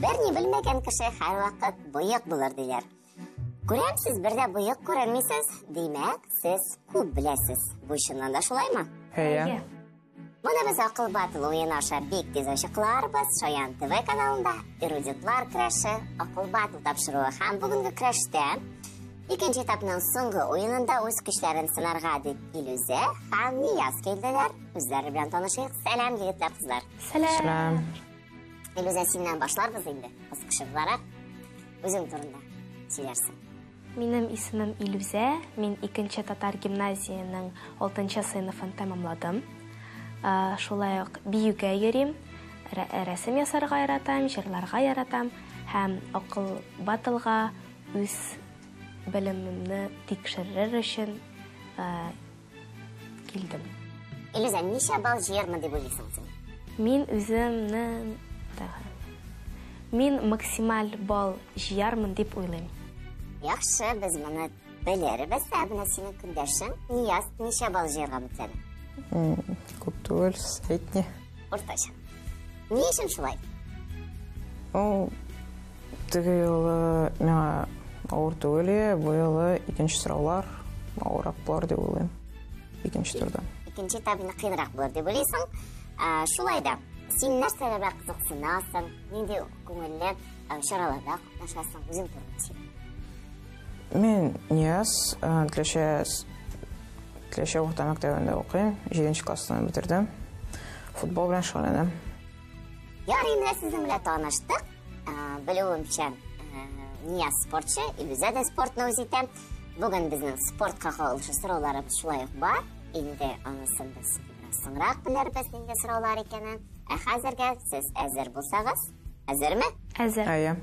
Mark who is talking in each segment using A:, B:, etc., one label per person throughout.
A: Берни белмәгән кеше һәрвакыт боек булыр диләр. Күрәмсез, бердә боек күрмисез, димәк, сез күп беләсез. Бу чыннан да шулаймы? Моны без Акыл батыл уен аша бик тиз ачыкларбыз. Шаян ТВ каналында эрудитлар көрәше, Акыл батыл тапшыруы һәм бүгенге көрәштә икенче этапның соңгы уенында үз көчләрен сынарга дип Илүзә һәм Нияз килделәр. Үзләре белән танышыйк. Сәлам, егетләр, кызлар.
B: Сәлам.
A: Илүзә, синнән башларбыз инде. Кыскачарак үзең турында сөйләрсең.
B: Минем исемем Илүзә. Мин 2-нче татар гимназияның 6-нчы сыйныфын тәмамладым. Шулай ук биюгә йөрим, рәсем ясарга яратам, җырларга яратам һәм Акыл батылга үз белемемне тикшерер өчен килдем.
A: Илүзә, ничә балл җыярмы дип уйлыйсың син?
B: Мин максималь балл җыярмын дип уйлыйм.
A: Яхшы, без моны белербез. Менә синең көндәшең Нияз ничә балл җыярга мөмкин?
C: Күп түгел, әйтне.
A: Уртача. Ни өчен шулай?
C: Теге юлы миңа авыр түгел, бу юлы икенче сораулар авыррак булыр дип уйлыйм. Икенче турда.
A: Икенче этабы кыйнрак булыр дип уйлыйсың. Шулай да, син нәрсәләргә кызыксынасың? Нинди күңелле чараларда катнашасың? Үзең турында сөйлә.
C: Мен Нияз, Тлеше орта мәктәбендә укыйм, 7-нче классны бетердем. Футбол белән шөгыльләнәм.
A: Ярый, менә сезнең белән таныштык. Белүемчә, Нияз спортчы, Илүзә дә спортны үз итә. Бүген безнең спортка кагылышлы сорауларыбыз шулай ук бар. Инде анысын без соңрак белербез, нинди сораулар икәнен. Хәзергә сез әзер булсагыз, әзерме?
B: Әзер.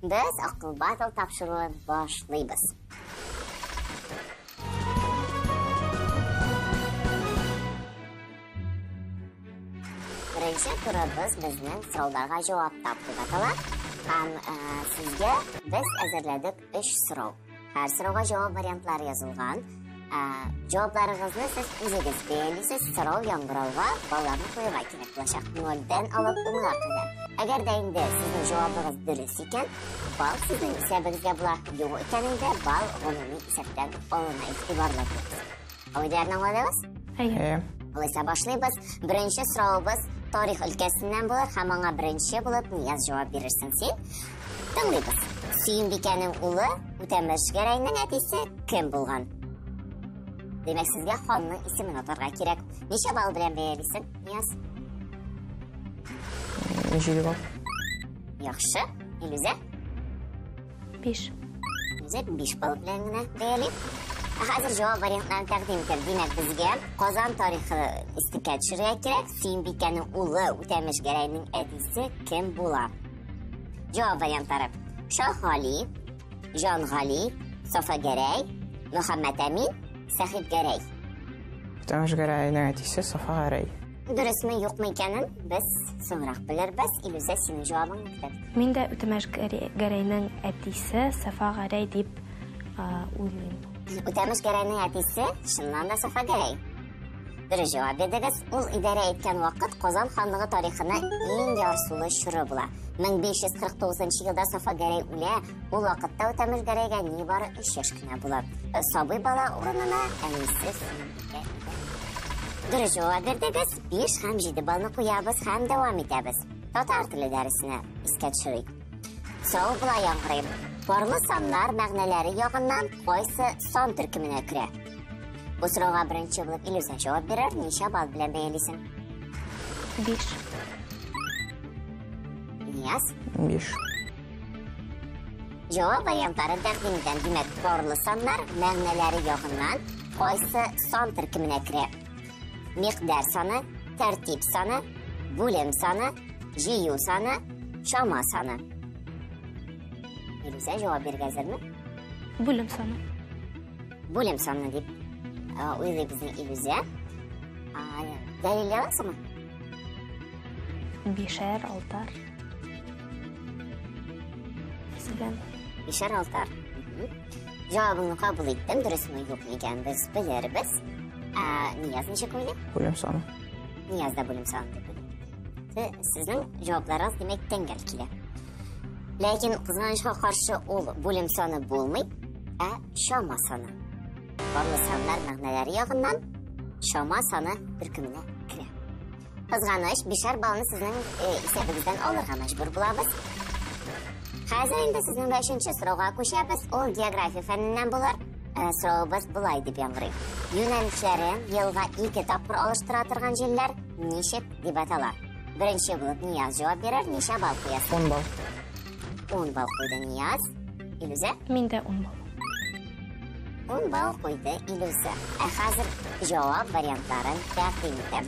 A: Без Акыл батыл тапшыруын башлыйбыз. Беренче турыбыз безнең сорауларга җавап тапты атала. Һәм сезгә без әзерләдек 3 сорау. Һәр сорауга җавап вариантлары язылган. Җавапларыгызны сез үзегез бәялисез. Сорау яңгырауга балларны куярга кирәк булачак. 0-дан алып 10-га кадәр. Әгәр дә инде сезнең җавабыгыз дөрес икән, балл сезнең исәбегезгә була. Юк икәнендә балл гомуми исәптән алына, игътибарлы булыгыз. Авыйдәрне аңладыгыз? Алайса башлыйбыз. Беренче сораубыз тарих өлкәсеннән булыр һәм аңа беренче булып Нияз җавап бирерсең син. Тыңлыйбыз. Сөембикәнең улы Үтәмеш Гәрәйнең әтисе кем булган? Демәк, сезгә ханның исемен атарга кирәк. Ничә балл белән бәялисең, Нияз?
C: 7 балл.
A: Яхшы. Илүзә?
B: 5.
A: Илүзә 5 балл белән генә бәяли. Хәзер җавап вариантларын тәкъдим итәм. Димәк, безгә Казан тарихы истикә төшерергә кирәк. Сөембикәнең улы Үтәмеш Гәрәйнең әтисе кем була? Җавап вариантлары: Шаһали, Җангали, Сафа Гәрәй, Мөхәммәд Әмин, Сәхип Гәрәй.
C: Үтәмеш Гәрәйнең әтисе Сафа Гәрәй.
A: Дөресме, юкмы икәнен без соңрак белербез. Илүзә, синең җавабың нидер?
B: Мин дә Үтәмеш Гәрәйнең әтисе Сафа Гәрәй дип уйлыйм.
A: Үтәмеш Гәрәйнең әтисе чыннан да Сафа Гәрәй. Дөрес җавап бирдегез. Ул идарә иткән вакыт Казан ханлыгы тарихына иң ярсулы чоры була. 1549 елда Сафа Гәрәй үлә. Ул вакытта Үтәмеш Гәрәйгә нибары 3 яшь кенә була. Сабый бала урынына әнисе Сөембикә. Дөрес җавап бирдегез. 5 һәм 7 баллны куябыз һәм дәвам итәбез. Татар теле дәресенә искә төшерик. Сорау булай яңгырый. Барлы саннар мәгънәләре ягыннан кайсы сан төркеменә керә? Бу сорауга беренче булып Илүзә җавап бирер. Ничә балл белән бәялисең?
B: 5.
A: Нияз?
C: 5.
A: Җавап вариантлары тәкъдим итәм. Димәк, барлы саннар мәгънәләре ягыннан кайсы сан төркеменә керә? Миқдар саны, тәртип саны, бүлем саны, җыю саны, чама саны. Илүзә җавап бирергә әзерме?
B: Бүлем саны.
A: Бүлем саны дип уйлый безнең Илүзә. Дәлилләй аласыңмы?
B: 5-6. Мәсәлән,
A: 5-6. Җавабыңны кабул иттем. Дөресме, юкмы икәнен без белербез. Нияз ничек уйлый?
C: Бүлем саны.
A: Нияз да бүлем саны дип уйлый. Сезнең җавапларыгыз димәк тәңгәл килә. Ләкин кызганычка каршы ул бүлем саны булмый, шама саны. Барлы санлар мәгънәләре ягыннан шама саны төркеменә керә. Кызганыч 5 балны сезнең исәбегездән алырга мәҗбүр булабыз. Хәзер инде сезнең 5нче сорауга күчәбез. Ул география фәненнән булыр. Сорауыбыз булай дип яңгырый. Юнәлешләрен елга 2 тапкыр алыштыра торган җилләр ничек дип атала? Беренче булып Нияз җавап бирер, ничә бал куясыз?
C: 10 бал.
A: 10 бал куйды Нияз. Илүзә?
B: Мин дә 10 бал.
A: 10 бал куйды Илүзә. Хәзер җавап вариантларын тәкъдим итәм.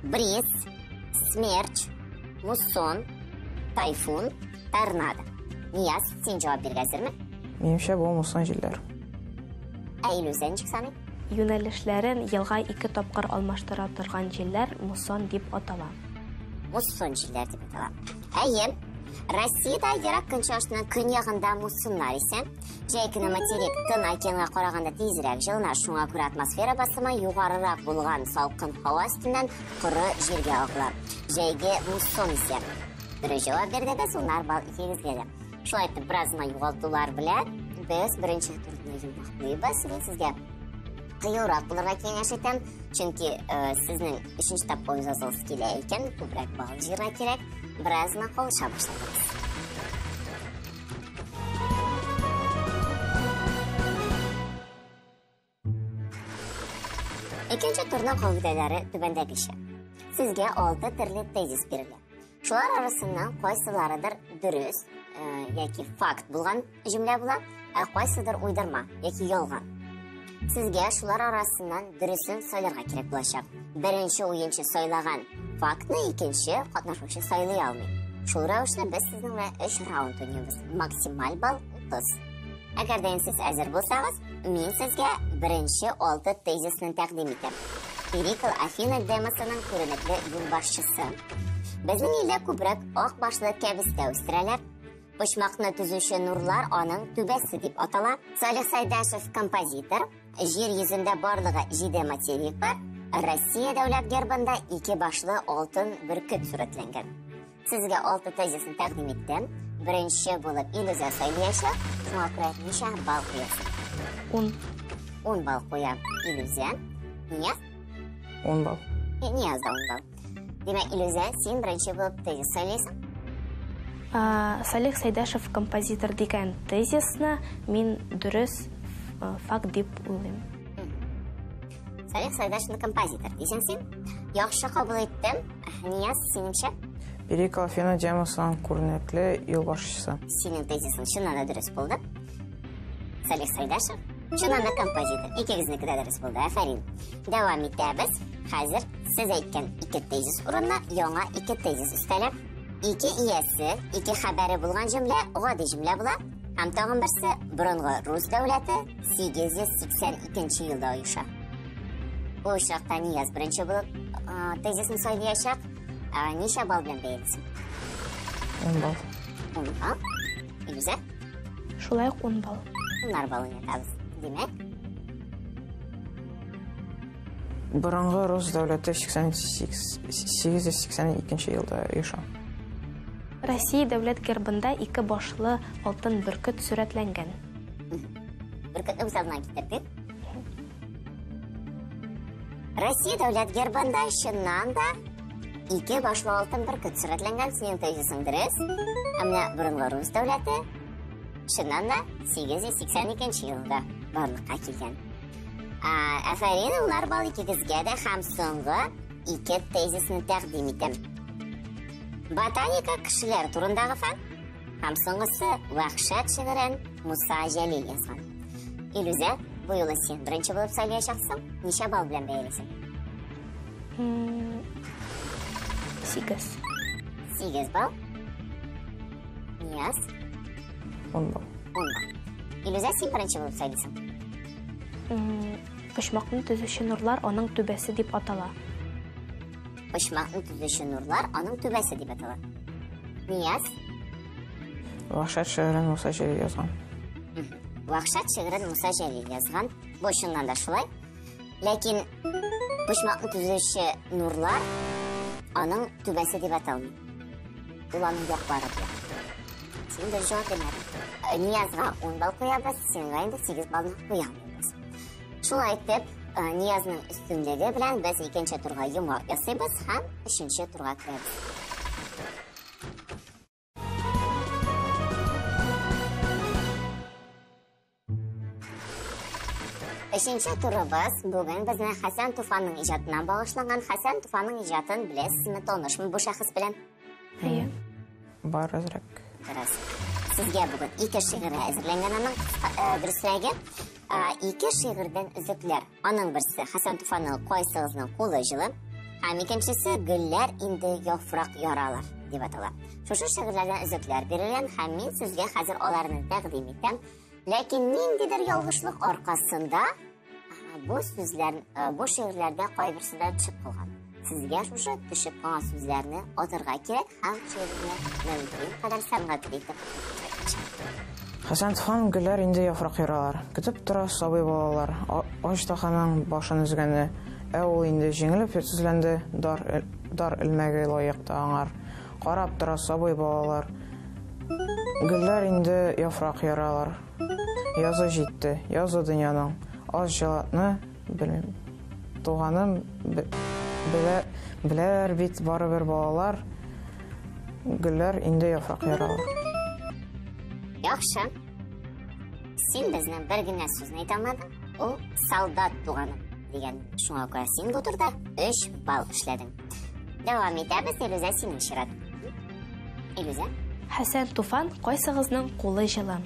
A: Бриз, смерч, муссон, тайфун, торнадо. Нияз, син җавап биргәнсезме?
C: Минемчә бу мусон җилләр.
A: Илүзә ничек саный?
B: Юнәлешләрен елга 2 тапкыр алмаштыра торган җилләр муссон дип атала.
A: Муссон җилләр дип атала. Әйе. Россиядә ерак көнчыгышның көньягында муссоннар исә, җәй көне материк Тын океанга караганда тизрәк җылына, шуңа күрә атмосфера басымы югарырак булган салкын һава өстеннән коры җиргә агыла. Җәйге муссон исә. Дөрес җавап бирдегез, унар бал икегезгә дә. Шулай итеп, беразма югалтулар белән без беренче турны йомгаклыйбыз. Мин сезгә кыюрак булырга киңәш итәм, чөнки сезнең 3нче тапкыр язылыгыз килә икән, күбрәк бал җыярга кирәк. Беразма калыша башладыгыз. Икенче турның кагыйдәләре түбәндәгечә. Сезгә 6 төрле тезис бирелә. Шулар арасыннан кайсыларыдыр дөрес яки факт булган җөмлә була, кайсыдыр уйдырма яки ялган. Сезгә шулар арасыннан дөресен сайларга кирәк булачак. Беренче уенчы сайлаган фактны икенче катнашучы сайлый алмый. Шул рәвешле без сезнең белән 3 раунд уйныйбыз. Максималь балл 30. Әгәр дә сез әзер булсагыз, мин сезгә беренче 6 тезисны тәкъдим итәм. Перикл Афина демосының күренекле юлбашчысы. Безнең илдә күбрәк ак башлы кәбестә үстерәләр. Почмакны төзүче нурлар аның түбәсе дип атала. Салих Сайдашев композитор. Җир йөзендә барлыгы 7 материк бар. Россия дәүләт гербында 2 башлы алтын бөркет сурәтләнгән. Сезгә 6 тезисны тәкъдим иттем. Беренче булып Илүзә сайлаячак. Шуңа күрә ничә бал куясыз? 10 бал куя Илүзә. Нияз?
C: 10 бал.
A: Нияз да 10 бал. Димәк, Илүзә, син беренче булып тезис сайлайсың?
B: Салих Сайдашев композитор дигән тезисны мин дөрес факт дип уйлыйм.
A: Салих Сайдашев композитор дисәң син? Яхшы кабул иттем. Нияз, синеңчә?
C: Перикл Афина демосының күренекле юлбашчысы.
A: Синең тезисың чыннан да дөрес булды. Салих Сайдашев чыннан да композитор. Икегезнеке дә дөрес булды. Афәрин. Дәвам итәбез. Хәзер сез әйткән 2 тезис урынына яңа 2 тезис өстәләп, 2 иясе, 2 хәбәре булган җөмлә гади җөмлә була. Һәм тагын берсе борынгы рус дәүләте 882 елда оеша. Бу очракта Нияз беренче булып тезисны сайлаячак. Ничә бал белән бәялисең?
C: 10 бал.
A: 10 бал. Илүзә?
B: Шулай ук 10 бал.
A: 10 бал уйнатабыз. Димәк,
C: Борынгы рус дәүләте 882 елда оеша.
B: Россия дәүләт гербында 2 башлы алтын бөркет сурәтләнгән.
A: Бөркетне үзәгенә китердек. Россия дәүләт гербында чыннан да 2 башлы алтын бөркет сурәтләнгән. Синең тезисың дөрес. Әмма борынгы рус дәүләте чыннан да 882 елда барлыкка килгән. Афәрин, улар бал икегезгә дә һәм соңгы 2 тезисны тәкъдим итәм. Ботаника кешеләр турындагы фән, һәм соңгысы вәхшәт шигырен Муса Җәлил язган. Илүзә, бу юлы син беренче булып сайлаячаксың. Ничә бал белән бәялисең? 8 бал. Нияз?
C: 10 бал.
A: 10 бал. Илүзә, син беренче булып сайлыйсың.
B: Почмакны төзүче нурлар аның түбәсе дип атала.
A: Почмакны төзүче нурлар аның түбәсе дип атала. Нияз?
C: Вахшат шигырен Муса Җәлил язган.
A: Вахшат шигырен Муса Җәлил язган. Бу чыннан да шулай. Ләкин почмакны төзүче нурлар аның түбәсе дип аталмый. Ул аның яклары була. Сен дұрыс жауап бермедің. Ниязға 10 балл қоябыз, сенің енді 8 баллны қоямыз. Шулай айтып, Ниязның үстінлігі білән біз екінші турға йомғақ ясайбыз һәм үшінші турға кіреміз. Үшінші турыбыз бүгін біздің Хасан Туфанның ижатынан бағышланған. Хасан Туфанның ижатын білесізме, танышмы бұл шәхес білән?
C: Бар әзірек.
A: Сізге бүгін 2 шиғыр әзірленген аның дұрысырәге. 2 шиғырден үзіклер. Аның бірсі Хасан Туфанның қойсығызның қолы жылы, һәм екіншісі гүлләр инде яфрак яралар деп атала. Шушы шиғырлардан үзіклер берілген һәм мен сізге хәзер аларны тәқдим итәм. Ләкин ниндидер ялгышлык аркасында бу шиғырларда кайберсендә төшеп калган. Сезгә шушы төшеп калган сүзләрне атырга кирәк һәм шигырьне мөмкин кадәр сәнгатьле итеп.
C: Хасан Туфан гүлләр инде яфрак яралар. Көтеп тора сабый балалар. Аҗтаханың башын үзгәне, ул инде җиңелеп тезләнде, дар илмәгә лаякта аңар. Карап тора сабый балалар. Гүлләр инде яфрак яралар. Язы җитте, язы дөньяның. Аз җылатны белмим. Туганым беләр бит барыбер балалар. Гүлләр инде яфрак яралар.
A: Яхшы. Син безнең бер генә сүзне әйтә алмадың. Ул солдат туганым дигән. Шуңа күрә син бу турда 3 балл эшләдең. Дәвам итәбез, Илүзә синең чират. Илүзә?
B: Хасан Туфан кайсыгызның кулы жылы.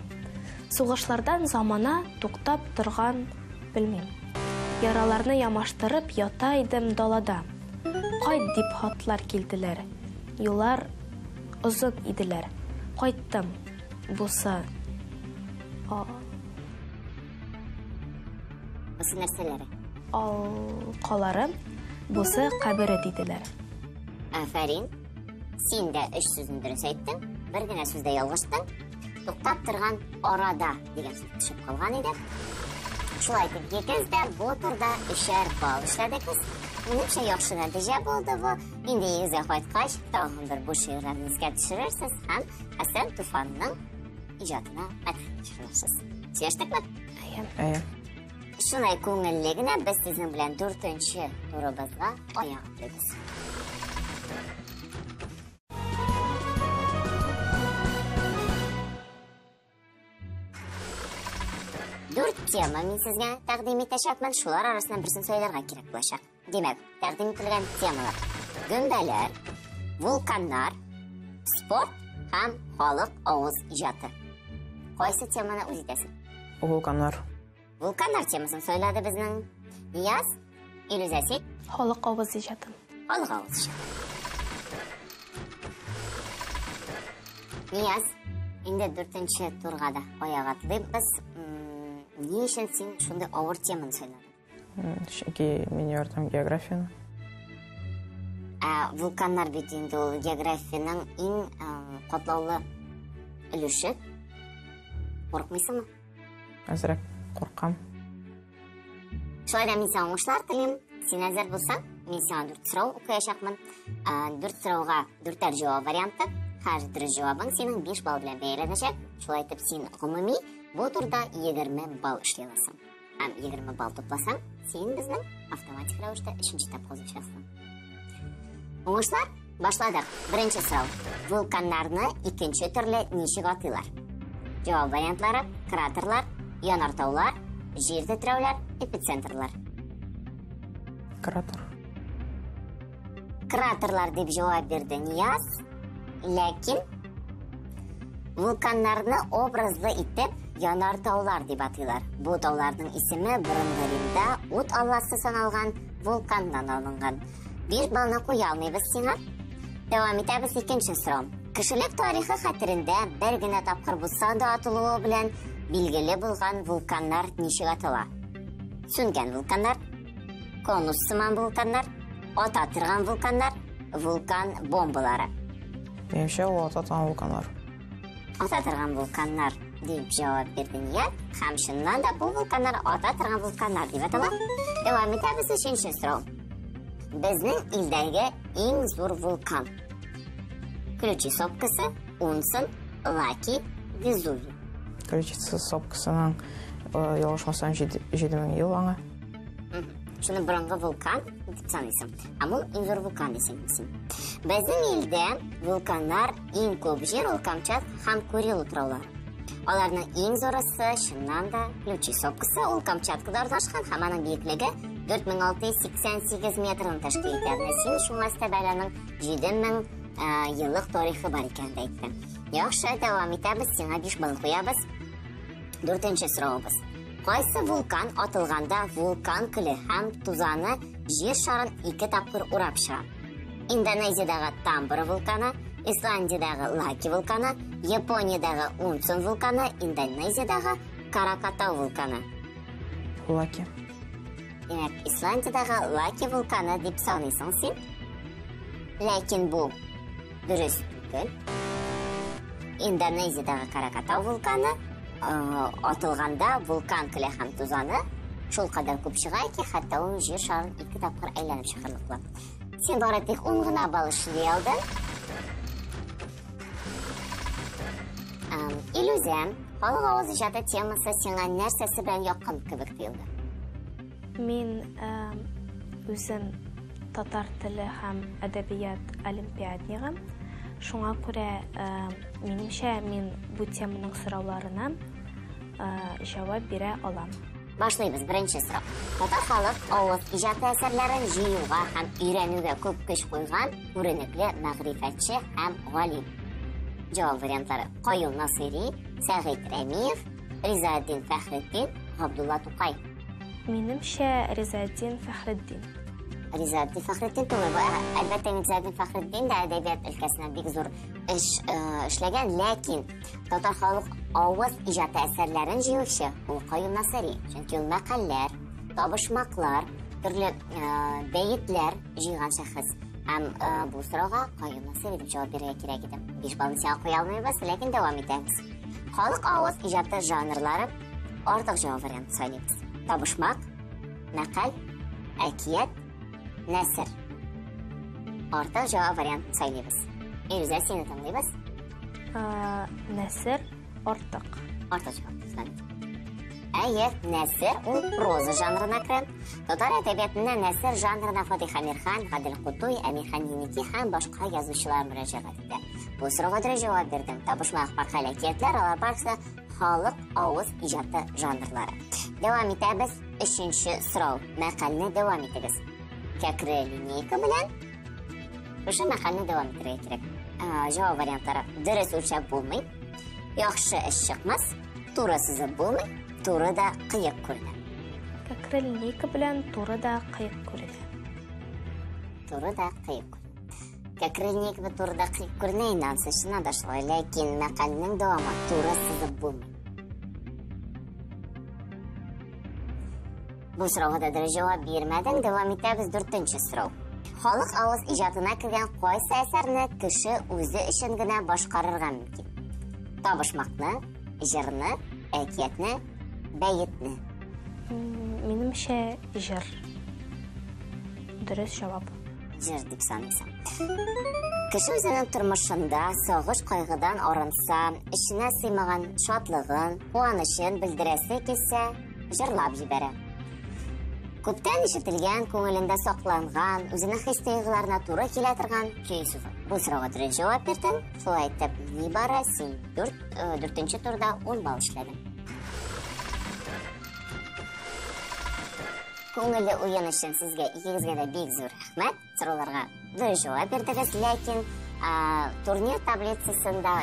B: Сугышлардан замана туктап торган белмим. Яраларны ямаштырып ята идем далада. Кайт дип хатлар килделәр. Юллар озын иделәр. Кайттым. Бусы.
A: Бусы нәрсәләре?
B: Каларым. Бусы кабере диделәр.
A: Афәрин. Син дә 3 сүзне дөрес әйттең. Бер генә сүздә ялгыштың. Туктап торган арада дигән сүз төшеп калган иде. Шулай итеп, икез дә бу турда 3 балл эшләдегез. Менемчә яхшы нәтиҗә булды бу. Инде егезгә кайткач, тагын бер бу шигырьләрне искә төшерерсез һәм Хасан Туфанның иҗатына мәдхәтләшерсез. Сөйләштекме? Шунай күңелле генә без сезнең белән 4нче турыбызга аяк атлыйбыз. 4 тема мин сезгә тәкъдим итәчәкмен. Шулар арасыннан берсен сөйләргә кирәк булачак. Димәк, тәкъдим ителгән темалар: гөмбәләр, вулканнар, спорт һәм халык авыз иҗаты. Кайсы теманы үз итәсең?
C: Вулканнар.
A: Вулканнар темасын сөйләде безнең Нияз. Илүзә,
B: халык авыз иҗаты.
A: Халык авыз иҗаты. Нияз, инде 4нче турга да аяк атлыйбыз. Ни өчен син шундый авыр теманы сөйләдең?
C: Чөнки мин яратам географияны.
A: Вулканнар бит инде ул географияның иң катлаулы өлеше. Курыкмыйсыңмы?
C: Әзрәк куркам.
A: Шулай да мин сиңа уңышлар телим. Син әзер булсаң, мин сиңа 4 сорау укыячакмын. 4 сорауга 4 җавап варианты. Һәр дөрес җавабың синең 5 балл белән бәяләнәчәк. Шулай итеп, син гомуми бу турда 20 балл эшли аласың. Һәм 20 балл топласаң, син безнең автоматик рәвештә 3нче этапка узачаксың. Уңышлар, башладык. Беренче сорау: вулканнарны икенче төрле ничек атыйлар? Җавап вариантлары: кратерлар, янартаулар, җир тетрәүләр, эпицентрлар.
C: Кратер.
A: Кратерлар дип җавап бирде Нияз. Ләкин вулканнарны образлы итеп янартаулар дип атыйлар. Бу тауларның исеме борынгы Римда ут алласы саналган вулканнан алынган. 1 баллны куя алмыйбыз сиңа. Дәвам итәбез икенче сорау. Кешелек тарихы хәтерендә бер генә тапкыр булса да атылуы белән билгеле булган вулканнар ничек атыла? Сүнгән вулканнар, конус сыман вулканнар, ата торган вулканнар, вулкан бомбалары.
C: Менимчә, ул ата торган вулканнар.
A: Ата торган вулканнар дип җавап бирде Нияз. Һәм шуннан да бу вулканнар ата торган вулканнар дип атала. Дәвам итәбез өченче сорау. Безнең илдәге иң зур вулкан. Ключи сопкасы, Унсын, Лаки, Везувий.
C: Количество сопкасының ялгышмасам 7000 ел аңа.
A: Шуны бұрынғы вулкан деп санайсың. Амыл инзор вулкан десеңмісің. Біздің елде вулкандар ең көп жер ол Камчат һәм Курил утраулар. Аларның ең зорысы, шыннан да, Ключи сопкасы ол Камчаткада орнашқан һәм аның биеклеге 4688 метрін тәшкил итәде. Син шуңа стәбәләнең 7000 еллык тарихы бар икән дә әйтте. Яхшы, дәвам итәбез, сиңа 5 балл куябыз. 4-нче сорауыбыз. Кайсы вулкан атылганда вулкан көле һәм тузаны жер шарын 2 тапкыр урап чыга? Индонезиядагы Тамбора вулканы, Исландиядагы Лаки вулканы, Япониядагы Унцун вулканы, Индонезиядагы Кракатау вулканы.
C: Лаки.
A: Демәк, Исландиядагы Лаки вулканы дип саныйсың син. Ләкин бу дөрес түгел. Индонезиядагы Кракатау вулканы атылганда вулкан көле һәм тузаны шул кадәр күп чыга ки, хәтта ул жер шарын 2 тапкыр әйләнеп чыгарлыклы. Син бары тик 10 гына балл эшли алдың. Иллюзия, халык авыз иҗаты темасы сиңа нәрсәсе белән якын кебек тоелды?
B: Мин үзем татар теле һәм әдәбият олимпиаднигы. Шуңа күрә минемчә мин бу теманың сорауларына җавап бирә алам.
A: Башлыйбыз. Беренче сорау. Татар халык авыз иҗаты әсәрләрен җыюга һәм өйрәнүгә күп көч куйган күренекле мәгърифәтче һәм галим. Җавап вариантлары: Каюм Насыйри, Сәгыйд Рәмиев, Ризаэддин Фәхретдин, Габдулла Тукай.
B: Минемчә Ризаэддин Фәхретдин.
A: Ризаэддин Фәхретдин түгел. Әлбәттә, Ризаэддин Фәхретдин дә әдәбият өлкәсенә бик зур эшләгән, ләкин татар халык авыз иҗаты әсәрләрен җыючы ул Каюм Насыйри. Чөнки ул мәкаләләр, табышмаклар, төрле бәйетләр җыйган шәхес. Һәм бу сорауга Каюм Насыйри дип җавап бирергә кирәк иде. 5 баллны сиңа куя алмыйбыз, ләкин дәвам итәбез. Халык авыз иҗаты жанрлары артык җавап варианты сайлыйбыз. Табышмак, мәкаль, әкият, нәсер. Артык җавап варианты сайлыйбыз. Ирүзә, сине тыңлыйбыз.
B: Нәсер артык.
A: Артык җавап. Әйе, нәсер ул проза жанрына керә. Татар әдәбиятында нәсер жанрына Фатиха Мирхан, Гадел Кутуй, Әмирхан Еники һәм башка язучылар мөрәҗәгать итә. Бу сорауга дөрес җавап бирдем. Табышмак, мәкаль, әкиятләр, алар барысы халык авыз иҗаты жанрлары. Дәвам итәбез. 3-нче сорау. Мәкальне дәвам итегез. Кәкре линейка белән ошо мәкальне дәвам итәргә кирәк. Җавап вариантлары: дөрес үлчәп булмый, яхшы эш чыкмас, туры сызып булмый, туры да кыек күренә.
B: Кәкре линейка белән туры да кыек күренә.
A: Туры да кыек күренә. Кәкре линейка белән туры да кыек күренә, инансы шуннан да шулай, ләкин мәкальнең дәвамы туры сызып булмый. Бу сорауга да дөрес җавап бирмәдең. Дәвам итәбез. 4-нче сорау. Халык авыз иҗатына кергән кайсы әсәрне кеше үзе өчен генә башкарырга мөмкин? Табышмакны, җырны, әкиятне, бәетне.
B: Минемчә җыр. Дөрес җавап.
A: Җыр дип саныйсың. Кеше үзенең тормышында сагыш кайгыдан арынса, эченә сыймаган шатлыгын, куанычын белдерәсе килсә, җырлап җибәрә. Күптән ишетелгән, күңелендә сакланган, үзенең хис-тойгыларына туры килә торган көй сүзе. Бу сорауга дөрес җавап бирдең. Шулай итеп, нибары син 4-нче турда 10 балл эшләдең. Күңелле уен өчен сезгә икегезгә дә бик зур рәхмәт. Сорауларга дөрес җавап бирдегез, ләкин турнир таблицасында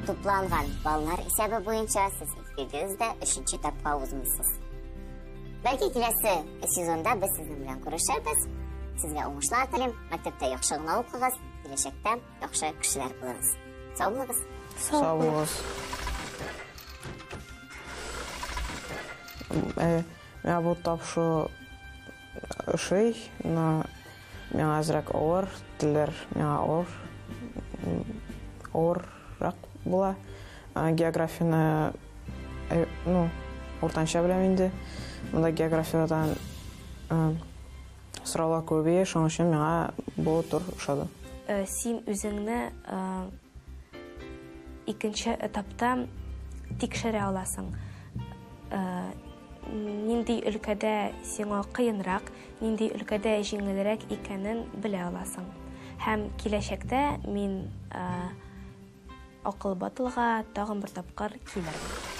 A: тупланган баллар исәбе буенча сез икегез дә 3-нче этапка узмыйсыз. Бәлки киләсе сезонда без сезнең белән күрешәбез. Сезгә уңышлар телим. Мәктәптә яхшы гына укыгыз, киләчәктә яхшы кешеләр булыгыз. Сау булыгыз.
C: Сау булыгыз. Миңа бу тапшу ошый, но миңа азрак авыр, телләр миңа авыррак була. Географияны уртанча беләм инде. Монда географиядан сораулар күбәйә, шуның өчен миңа бу тур ошады.
B: Син үзеңне икенче этапта тикшерә аласың. Нинди өлкәдә сиңа кыенрак, нинди өлкәдә җиңелрәк икәнен белә аласың. Һәм киләчәктә мин акыл батылга тагын бер тапкыр килермен.